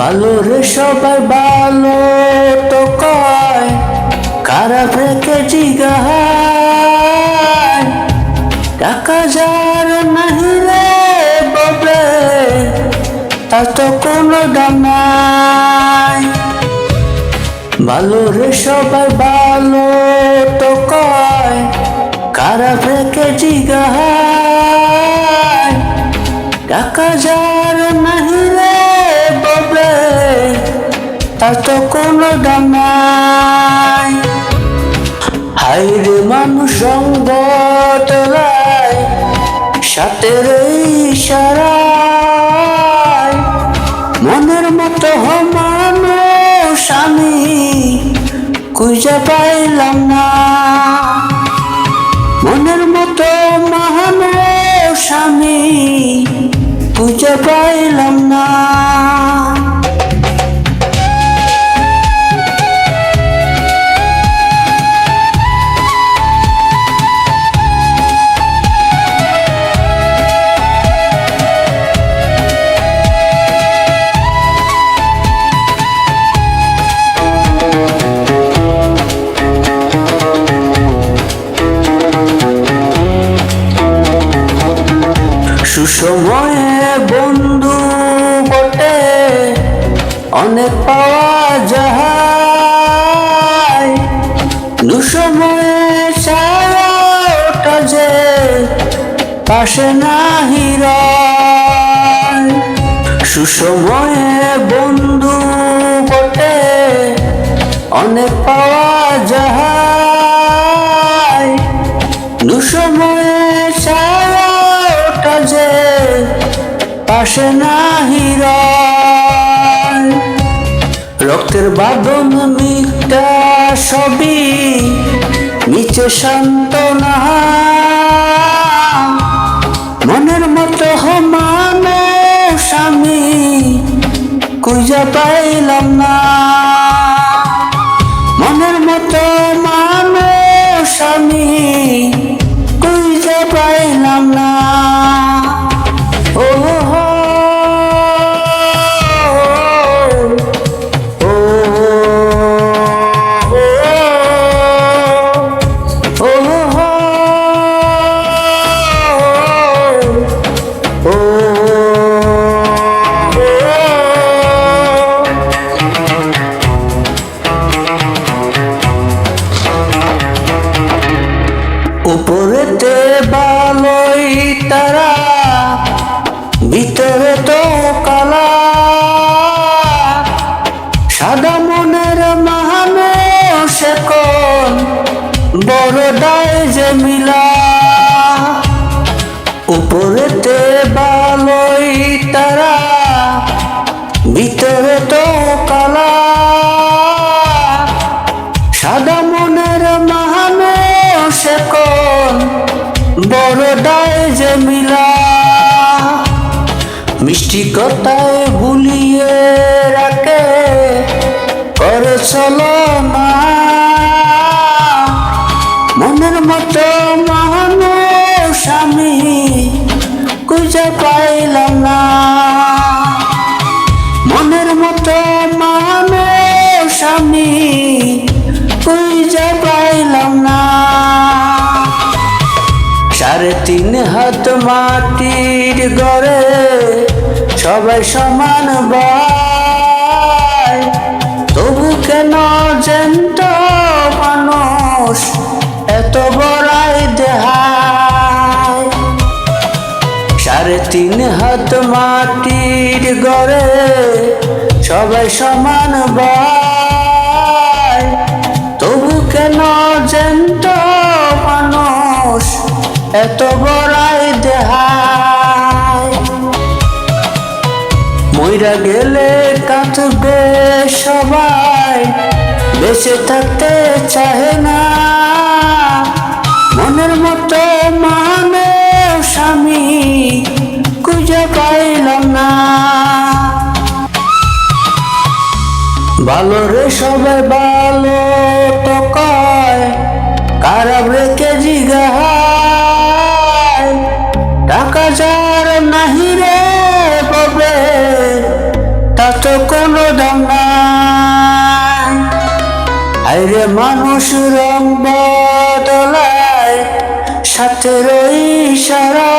ভালো রে সবাই ভালো তো কয়, খারাপ রেখে জিগায়। টাকা যার নাহি রে ববে, তার তো কোনো দাম নাই। ভালো রে সবাই ভালো তো কয়, খারাপ রেখে জিগায়। টাকা যার নাহি রে ববে, তার তো কোনো দাম নাই। হায়রে মানুষ রঙ্গ তোলায়, সাথের ইশারায়। মনের মতো মানুষ আমি খুঁজে পাইলাম না। মনের মতো মানুষ আমি খুঁজে পাইলাম না। সুসময়ে বন্ধু বটে অনেক পাওয়া যায়। দুসময়ে ছায়াটা যে পাশে নাহি রয়। সুসময়ে বন্ধু বটে অনেক পাওয়া যায়। দুসময়ে যে পাশে নাহি রয়। রক্তের বাঁধন মিথ্যা সবই নিচে সান্ত্বনা। মনের মতো মানুষ আমি খুঁজে পাইলাম না। মনের মতো মানুষ আমি খুঁজে পাইলাম না। উপরেতে ভালোই তারা, ভিতরে তো কালা। সাদা মনের মানুষ এখন বড় দায় যে মিলা। উপরেতে ভালোই তারা, ভিতরে তো কালা। সাদা মনের মানুষ এখন বড় দায় যে মিলা। মিষ্টি কথায় ভুলিয়ে রাখে করে চলো না। মনের মতো মানুষ আমি খুঁজে পাইলাম না। মনের মতো মানুষ আমি খুঁজে পাইলাম না। 3.5 হাত মাটির ঘরে সবাই সমান ভাই। তবু কেন জ্যান্ত মানুষ এত বড়াই দেহায়। 3.5 হাত মাটির ঘরে সবাই সমান ভাই। তবু কেন জ্যান্ত মানুষ এত বড়াই দেহায়। মইরা গেলে কাঁদবে সবাই, বেঁচে থাকতে চাহে না। মনের মতো মানুষ আমি খুঁজে পাইলাম না। ভালো রে সবাই ভালো তো কয়, খারাপ রেখে জিগায়। টাকা যার নাহি রে ববে, তা তো কোনো দাম নাই। আইরে মানুষ রং বদলায় সাথে রই সারা